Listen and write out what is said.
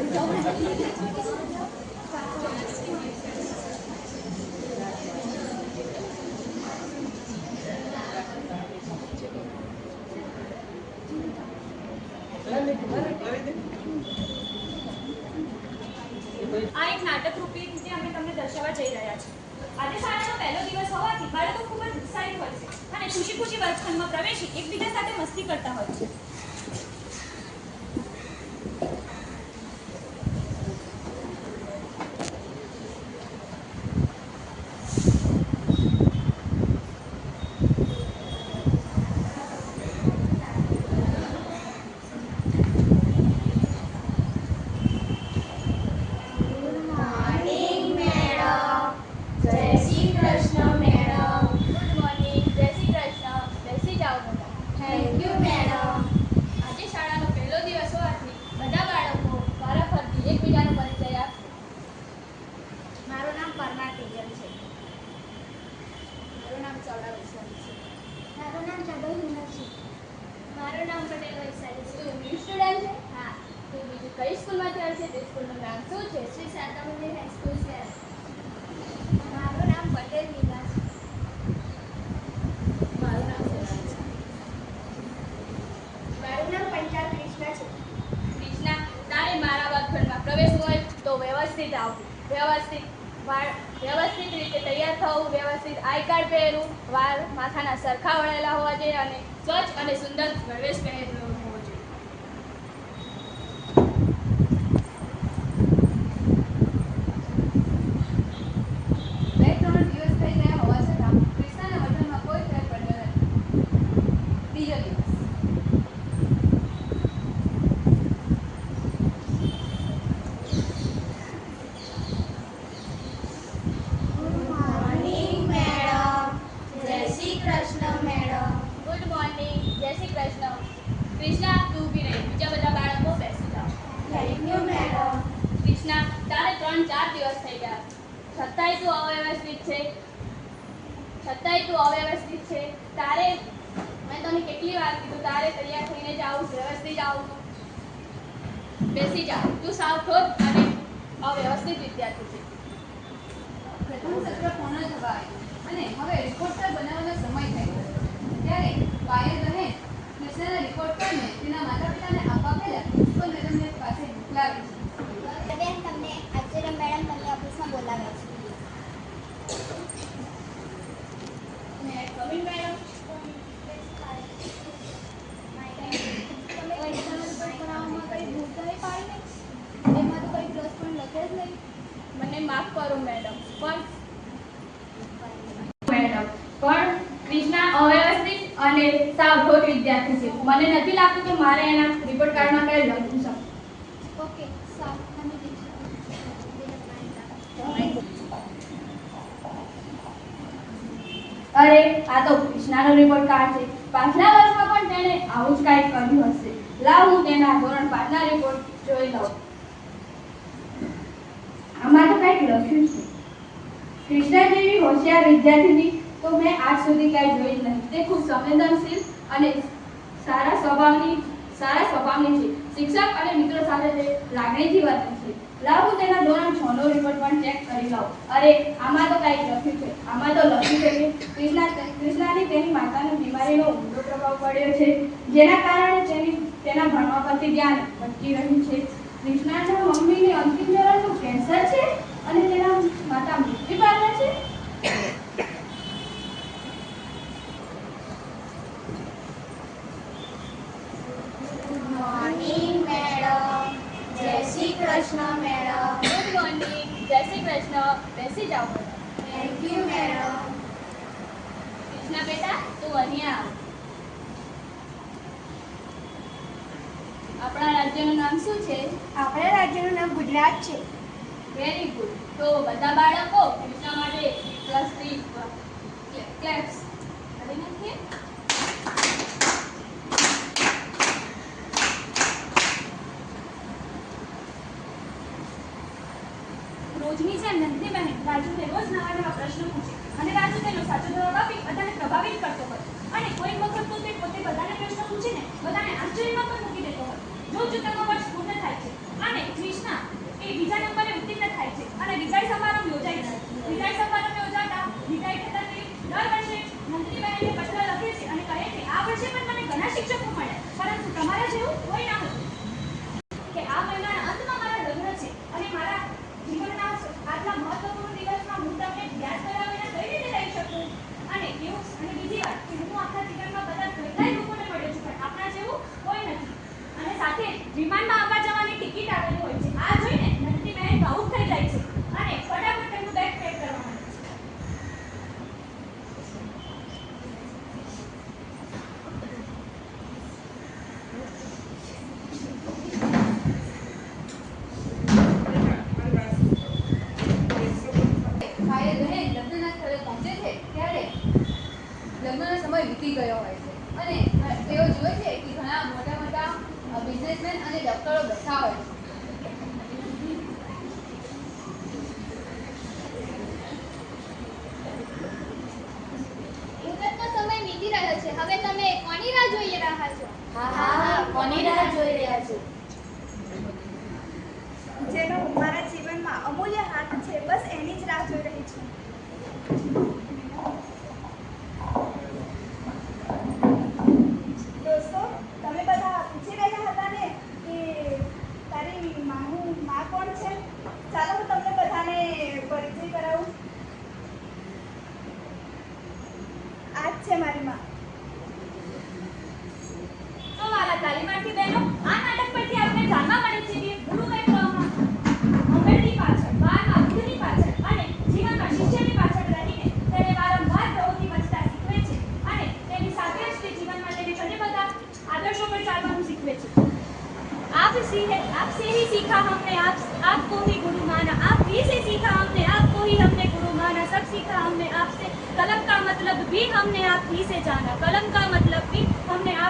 એક નાટક રૂપી રીતે અમે તમને દર્શાવવા જઈ રહ્યા છીએ. આજે શાળાનો પહેલો દિવસ હોવાથી બાળકો ખૂબ જ ઉત્સાહિત હોય છે અને ખુશી વર્ગખંડમાં પ્રવેશી એકબીજા સાથે મસ્તી કરતા હોય છે. કઈ સ્કૂલમાંથી આવે છે? તે સ્કૂલનું નામ શું છે? શ્રી શારદામંદિર હાઈસ્કૂલ છે. મારું નામ પટેલ વિલાસ છે. મારું નામ સોનાલી છે. મારું નામ પંચાલ કૃષ્ણા છે. કૃષ્ણા, તારે મારા વર્ગખંડમાં પ્રવેશવું હોય તો વ્યવસ્થિત આવવું, વ્યવસ્થિત રીતે તૈયાર થવું, વ્યવસ્થિત આઈ કાર્ડ પહેરવું, વાળ માથાના સરખા વળેલા હોવા જોઈએ અને સ્વચ્છ અને સુંદર પ્રવેશ પહેરવો હોવો જોઈએ. કૃષ્ણા, તું ઊભી રહી, બીજા બધા બાળકો બેસી જાઓ. Thank you madam. કૃષ્ણા, તારે 3-4 દિવસ થઈ ગયા, છતાંય તું અવ્યવસ્થિત છે. તારે મેં તને કેટલી વાર કીધું, તારે તૈયાર થઈને જાવું, વ્યવસ્થિત આવવું. બેસી જા, તું સાવ ખોટ અને અવ્યવસ્થિત વિદ્યાર્થી છે. પ્રથમ સત્ર પૂર્ણ થવા આવ્યું અને હવે રિપોર્ટ કાર્ડ બનાવવાનો સમય થઈ ગયો. ત્યારે પાયલ બહેન કૃષ્ણના રિપોર્ટ કાર્ડને તેના માતા પિતાને આપવા પહેલા પ્રિન્સિપલ મેડમને પાસે મોકલાવે છે. બેન, તમને આચાર્ય મેડમ તમને ઓફિસમાં બોલાવે છે. મેડમ, મને માફ કરો મેડમ, પણ કૃષ્ણા અવ્યવસ્થિત અને સાવ ખોટ વિદ્યાર્થી છે. મને નથી લાગતું કે મારે એના રિપોર્ટ કાર્ડમાં કંઈ લખી શકું. ઓકે, અરે, આ તો કૃષ્ણાનો રિપોર્ટ કાર્ડ છે. પાછલા વર્ષમાં પણ તેણે આવું જ કંઈક કર્યું હશે. લાવ, હું તેના ધોરણ 5ના રિપોર્ટ જોઈ લઉં. આમાં તો કંઈક લખ્યું છે. કૃષ્ણા જેવી હોશિયાર વિદ્યાર્થીની તો મેં આજ સુધી કંઈ જોઈ જ નહીં. તે ખૂબ સંવેદનશીલ અને સારા સ્વભાવની છે. શિક્ષક અને મિત્રો સાથે તે લાગણીથી વર્તે છે. લાવ, હું તેના ધોરણ 6નો રિપોર્ટ પણ ચેક કરી લઉં. અરે, આમાં તો કંઈક લખ્યું છે. આમાં તો લખ્યું છે કે કૃષ્ણાની તેની માતાની બીમારીનો ઊંડો પ્રભાવ પડ્યો છે, જેના કારણે તેના ભણવા પરથી ધ્યાન ભટકી રહ્યું છે. કૃષ્ણાના મમ્મીને અંતિમ ચરણનું કેન્સર છે અને તેના માતા મૃત્યુ પામ્યા છે. કૃષ્ણ મેડમ. Good morning. જય શ્રી કૃષ્ણ. બેસી જાઓ. Thank you madam. કૃષ્ણા બેટા, તું અહીંયા આવ. આપણા રાજ્યનું નામ શું છે? આપણા રાજ્યનું નામ ગુજરાત છે. Very good. તો બધા બાળકો કૃષ્ણા માટે +3 ક્લેપ્સ કરી નાખીએ. રોજની જેમ નંદની બહેન રાજુને રોજ નવા પ્રશ્નો પૂછે અને રાજુ તેનો સાચો જવાબ આપી બધાને પ્રભાવિત કરતો હોય અને કોઈક વખત તો તે પોતે બધાને પ્રશ્ન પૂછીને બધાને આશ્ચર્યમાં પણ મૂકી દેતો હોય. જો તેનો વર્ષ પૂર્ણ થાય છે અને કૃષ્ણા એ બીજા નંબરે ઉત્તીર્ણ થાય છે અને વિદાય સમારંભ યોજાય છે. વિદાય સમારંભ યોજાતા વિદાય થતા તે દર વર્ષે નંદનીબહેનને પત્ર લખે છે અને કહે છે આ વર્ષે પણ મને ઘણા શિક્ષકો મળ્યા, પરંતુ તમારા જેવું કોઈ ના હતું કે આ મહિનાના અંતમાં મારા લગ્ન છે અને મારા જીવનના આટલા મહત્વપૂર્ણ દિવસમાં હું તમને યાદ કર્યા વિના કઈ રીતે રહી શકું. અને બીજી વાત કે હું આખા જીવનમાં બધા કેટલાય લોકોને મળ્યો છું, પણ આપણા જેવું કોઈ નથી. અને સાથે જ વિમાનમાં આવવા જવાની ટિકિટ આવેલી હોય છે. આ જોઈને નંદનીબહેન ભાવુક થઈ જાય છે અને ફટાફટ તેમનું બેગ પેક કરવા માંડે છે. ભાઈ બહેન લગ્નના સ્થળે પહોંચે છે ત્યારે લગ્નનો સમય વીતી ગયો હોય છે અને તેઓ જુએ છે કે ઘણા મોટા મોટા બિઝનેસમેન અને ડોક્ટરો બેઠા હોય છે. મુહૂર્તનો સમય વીતી રહ્યો છે. હવે તમે કોની રાહ જોઈ રહ્યા છો? હા, કોની રાહ જોઈ રહ્યા છો? જેનો મારા જીવનમાં અમૂલ્ય હાથ છે, બસ એની જ રાહ જોઈ રહી છું. દોસ્તો, તમે બધા પૂછી રહ્યા હતા ને કે તારી માં કોણ છે? ચાલો હું તમને બધાને પરિચય કરાવું. આ જ છે મારી માં. તો વાલા તાલીમાર્થી બહેનો, આ નાટક પરથી આપણે જાણવા મળે છે કે ગુરુ મંગળની પાછળ, બારમાં બુદ્ધની પાછળ અને જીવનમાં શિષ્યની પાછળ રહીને તેને વારંવાર પ્રવૃત્તિ વધતા શીખવે છે અને તેની સાથે જ તે જીવનમાં તેને ઘણા બધા આદર્શો પર ચાલવાનું શીખવે છે. आपसे ही सीखा हमने आपको ही गुरु माना, आप ही से सीखा हमने आपको ही हमने गुरु माना, सब सीखा हमने आपसे, कलम का मतलब भी हमने आप ही से जाना, कलम का मतलब भी हमने आप